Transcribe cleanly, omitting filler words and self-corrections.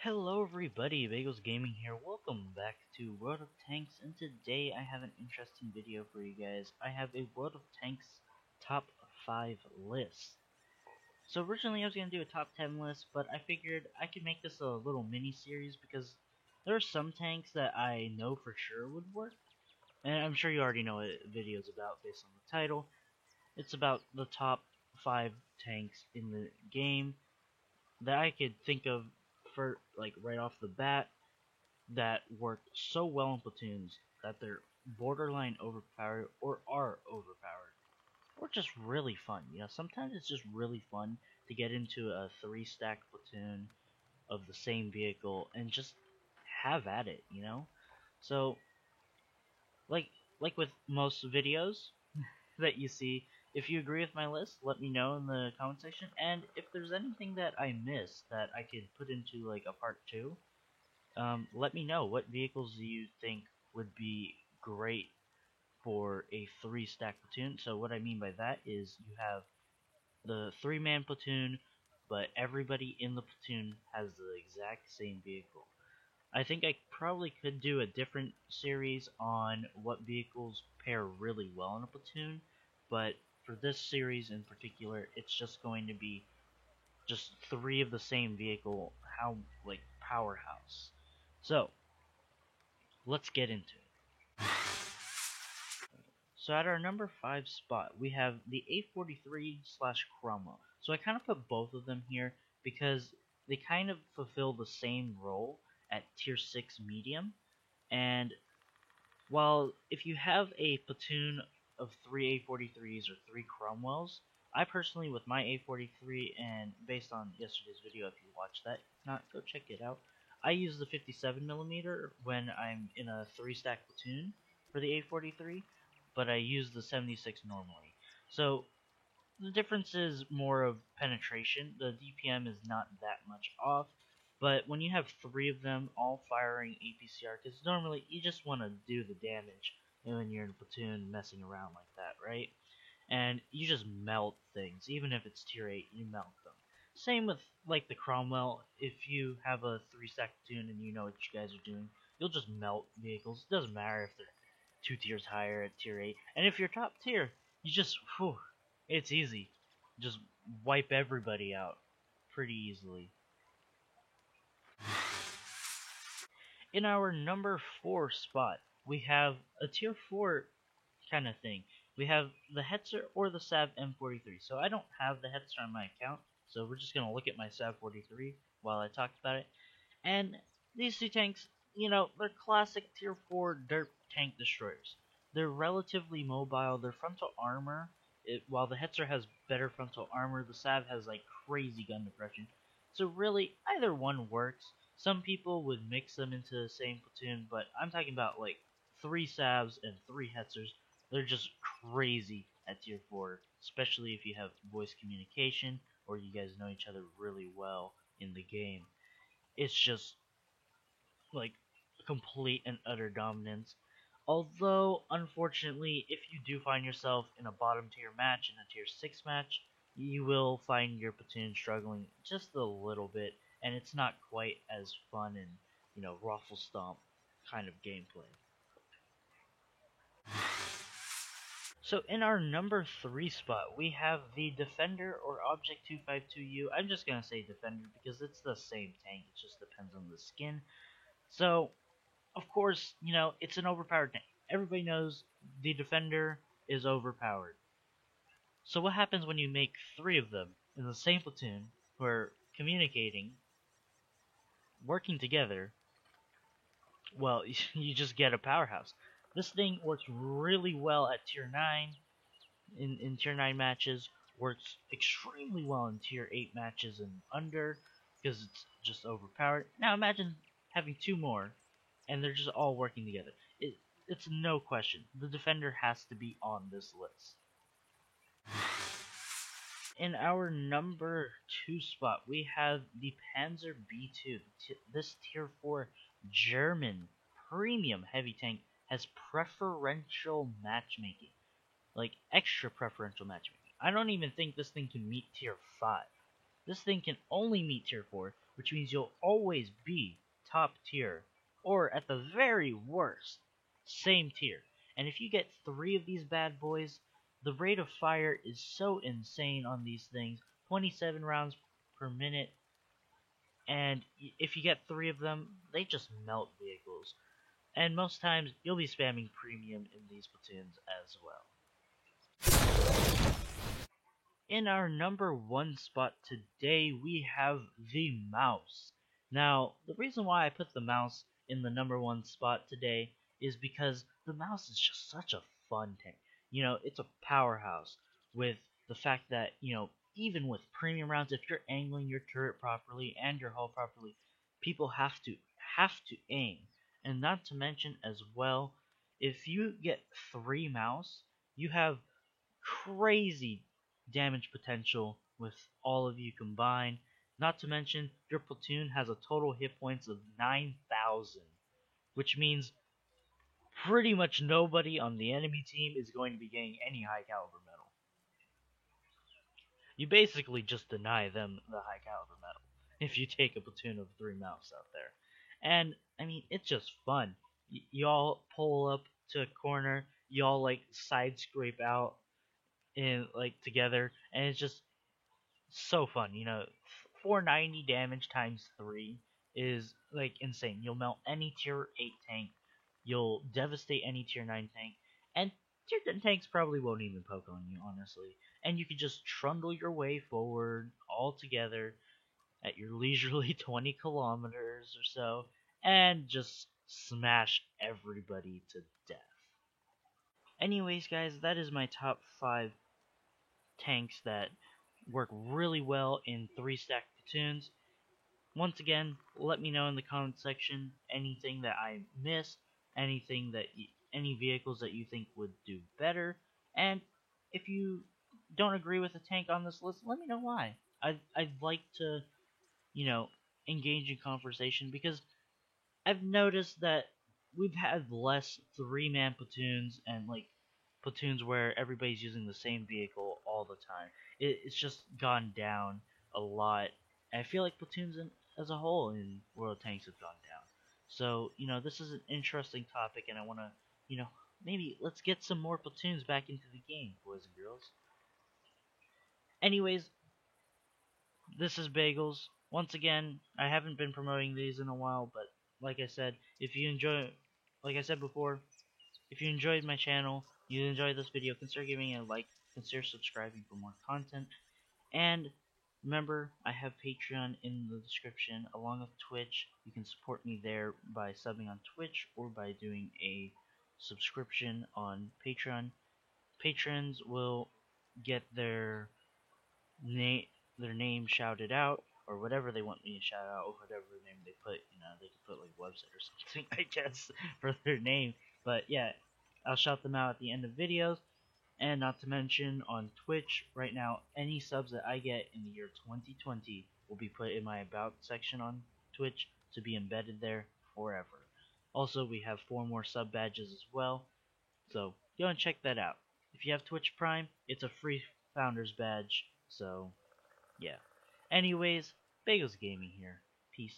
Hello everybody, Bagels Gaming here. Welcome back to World of Tanks, and today I have an interesting video for you guys. I have a World of Tanks top 5 list. So originally I was going to do a top 10 list, but I figured I could make this a little mini series because there are some tanks that I know for sure would work. And I'm sure you already know what the video is about based on the title. It's about the top 5 tanks in the game that I could think of for like right off the bat that work so well in platoons that they're borderline overpowered or are overpowered or just really fun. Sometimes it's just really fun to get into a 3 stack platoon of the same vehicle and just have at it. So like like with most videos that you see, if you agree with my list, let me know in the comment section. And if there's anything that I missed that I could put into like a part 2, let me know. What vehicles do you think would be great for a 3 stack platoon? So what I mean by that is you have the 3-man platoon, but everybody in the platoon has the exact same vehicle. I think I probably could do a different series on what vehicles pair really well in a platoon, but for this series in particular, it's just going to be just 3 of the same vehicle, how like powerhouse. So let's get into it. So at our number 5 spot, we have the A43 slash Cromwell. So I kind of put both of them here because they kind of fulfill the same role at tier 6 medium. And while if you have a platoon of 3 A43s or 3 Cromwells, I personally, with my A43, and based on yesterday's video, if you watched that, if not, go check it out. I use the 57mm when I'm in a 3-stack platoon for the A43, but I use the 76 normally. So the difference is more of penetration. The DPM is not that much off, but when you have 3 of them all firing APCR, because normally you just want to do the damage when you're in a platoon messing around like that, right? And you just melt things. Even if it's tier 8, you melt them. Same with like the Cromwell. If you have a 3-stack platoon and you know what you guys are doing, you'll just melt vehicles. It doesn't matter if they're 2 tiers higher at tier 8. And if you're top tier, you just, it's easy. Just wipe everybody out pretty easily. In our number 4 spot, we have a tier 4 kind of thing. We have the Hetzer or the Sav M43. So I don't have the Hetzer on my account, so we're just going to look at my Sav 43 while I talk about it. And these 2 tanks, they're classic tier 4 dirt tank destroyers. They're relatively mobile. Their frontal armor, while the Hetzer has better frontal armor, the Sav has like crazy gun depression. So really, either one works. Some people would mix them into the same platoon, but I'm talking about like 3 Savs and 3 Hetzers. They're just crazy at tier 4, especially if you have voice communication or you guys know each other really well in the game. It's just like complete and utter dominance. Although, unfortunately, if you do find yourself in a bottom tier match, in a tier 6 match, you will find your platoon struggling just a little bit, and it's not quite as fun and, raffle stomp kind of gameplay. So in our number 3 spot, we have the Defender or Object 252U. I'm just gonna say Defender because it's the same tank, it just depends on the skin. So, of course, it's an overpowered tank. Everybody knows the Defender is overpowered. So what happens when you make 3 of them in the same platoon who are communicating, working together? Well, you just get a powerhouse. This thing works really well at tier 9, in tier 9 matches, works extremely well in tier 8 matches and under, because it's just overpowered. Now imagine having 2 more, and they're just all working together. It's no question. The Defender has to be on this list. In our number 2 spot, we have the Panzer B2. This tier 4 German premium heavy tank has preferential matchmaking. Like, extra preferential matchmaking. I don't even think this thing can meet tier 5. This thing can only meet tier 4, which means you'll always be top tier, or at the very worst, same tier. And if you get 3 of these bad boys, the rate of fire is so insane on these things, 27 rounds per minute, and if you get 3 of them, they just melt vehicles. And most times, you'll be spamming premium in these platoons as well. In our number 1 spot today, we have the Mouse. Now, the reason why I put the Mouse in the number 1 spot today is because the Mouse is just such a fun tank. You know, it's a powerhouse with the fact that, you know, even with premium rounds, if you're angling your turret properly and your hull properly, people have to aim. And not to mention as well, if you get 3 Mouse, you have crazy damage potential with all of you combined. Not to mention, your platoon has a total hit points of 9,000, which means pretty much nobody on the enemy team is going to be getting any high caliber metal. You basically just deny them the high caliber metal if you take a platoon of 3 Mouse out there. And I mean, it's just fun. Y'all pull up to a corner, y'all like side scrape out in like together, and it's just so fun. You know, 490 damage times 3 is like insane. You'll melt any tier 8 tank, you'll devastate any tier 9 tank, and tier 10 tanks probably won't even poke on you, honestly. And you can just trundle your way forward all together at your leisurely 20 kilometers or so, and just smash everybody to death. Anyways, guys, that is my top 5 tanks that work really well in 3-stack platoons. Once again, let me know in the comment section anything that I missed, anything that any vehicles that you think would do better, and if you don't agree with a tank on this list, let me know why. I'd like to, you know, engage in conversation, because I've noticed that we've had less 3-man platoons and like platoons where everybody's using the same vehicle all the time. It's just gone down a lot. And I feel like platoons as a whole in World of Tanks have gone down. So, you know, this is an interesting topic, and I want to, you know, maybe let's get some more platoons back into the game, boys and girls. Anyways, this is Bagels. Once again, I haven't been promoting these in a while, but like I said, like I said before, if you enjoyed my channel, you enjoyed this video, consider giving it a like, consider subscribing for more content, and remember, I have Patreon in the description, along with Twitch. You can support me there by subbing on Twitch, or by doing a subscription on Patreon. Patrons will get their name shouted out, or whatever they want me to shout out, or whatever name they put. You know, they could put like website or something, I guess, for their name. But yeah, I'll shout them out at the end of videos. And not to mention, on Twitch right now, any subs that I get in the year 2020 will be put in my About section on Twitch to be embedded there forever. Also, we have 4 more sub badges as well, so go and check that out. If you have Twitch Prime, it's a free Founders badge, so yeah. Anyways, Bagels Gaming here. Peace.